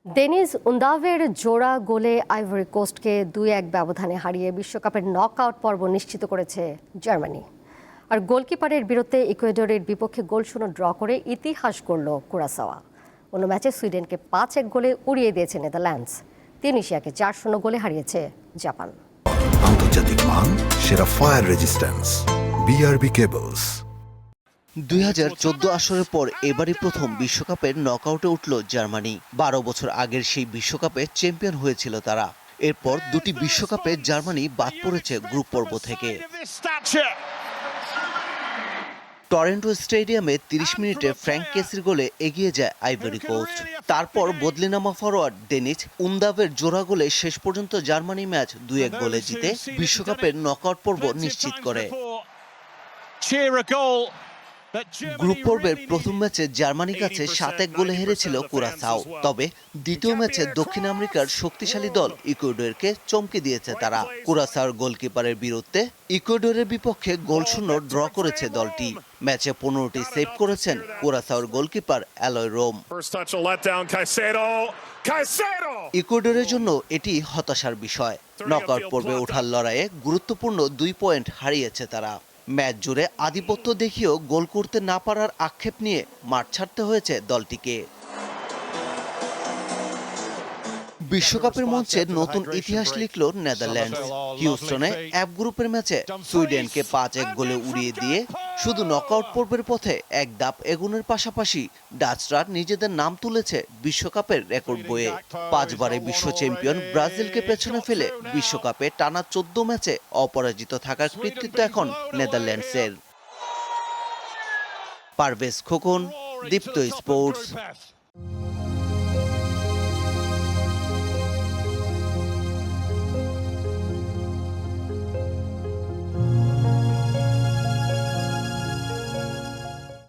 Dennis উন্দাভের জোড়া গোলে ivory কোস্টকে ২-১ ব্যবধানে হারিয়ে বিশ্বকাপের নকআউট পর্ব নিশ্চিত করেছে জার্মানি। আর গোলকিপারের বিরুদ্ধে ইকুয়েডরের বিপক্ষে গোলশূন্য ড্র করে ইতিহাস গড়ল কুরাসাওয়া। অন্য ম্যাচে সুইডেনকে ৫-১ গোলে উড়িয়ে দিয়েছে নেদারল্যান্ডস। তিউনিশিয়াকে ৪-০ গোলে হারিয়েছে জাপান। আন্তর্জাতিক মান, সেরা ফায়ার রেজিস্ট্যান্স, বিআরবি কেবলস। ২০১৪ আসরের পর এবারই প্রথম বিশ্বকাপের নকআউটে উঠল জার্মানি। ১২ বছর আগের সেই বিশ্বকাপে চ্যাম্পিয়ন হয়েছিল তারা। এরপর দুটি বিশ্বকাপে জার্মানি বাদ পড়েছে গ্রুপ পর্ব থেকে। টরেন্টো স্টেডিয়ামে ৩০ মিনিটে ফ্র্যাঙ্ক কেসির গোলে এগিয়ে যায় আইভরি কোস্ট। তারপর বদলিনামা ফরোয়ার্ড ডেনিস উন্দাভের জোড়া গোলে শেষ পর্যন্ত জার্মানি ম্যাচ ২-১ গোলে জিতে বিশ্বকাপের নকআউট পর্ব নিশ্চিত করে। গ্রুপ পর্বের প্রথম ম্যাচে জার্মানির কাছে ৭-১ গোলে হেরেছিল কুরাসাও। তবে দ্বিতীয় ম্যাচে দক্ষিণ আমেরিকার শক্তিশালী দল ইকুয়েডরকে চমকে দিয়েছে তারা। কুরাসাওর গোলকিপারের বিরুদ্ধে ইকুয়েডরের বিপক্ষে গোলশূন্য ড্র করেছে দলটি। ম্যাচে ১৫টি সেভ করেছেন কুরাসাওর গোলকিপার অ্যালয় রোম। ইকুয়েডরের জন্য এটি হতাশার বিষয়। নকআউট পর্বে ওঠার লড়াইয়ে গুরুত্বপূর্ণ ২ পয়েন্ট হারিয়েছে তারা। ম্যাচ জুড়ে আধিপত্য দেখিয়েও গোল করতে না পারার আক্ষেপ নিয়ে মাঠ ছাড়তে হয়েছে দলটিকে। বিশ্বকাপের মঞ্চে নতুন ইতিহাস লিখল নেদারল্যান্ডস। হিউস্টনে এফ গ্রুপের ম্যাচে সুইডেনকে ৫-১ গোলে উড়িয়ে দিয়ে শুধু নকআউট পর্বের পথে এক ধাপ এগোনোর পাশাপাশি ডাচরা নিজেদের নাম তুলেছে বিশ্বকাপের রেকর্ড বইয়ে। ৫ বারে বিশ্ব চ্যাম্পিয়ন ব্রাজিলকে পেছনে ফেলে বিশ্বকাপে টানা ১৪ ম্যাচে অপরাজিত থাকার কৃতিত্ব এখন নেদারল্যান্ডসের। পারভেজ খোকন, দীপ্ত স্পোর্টস।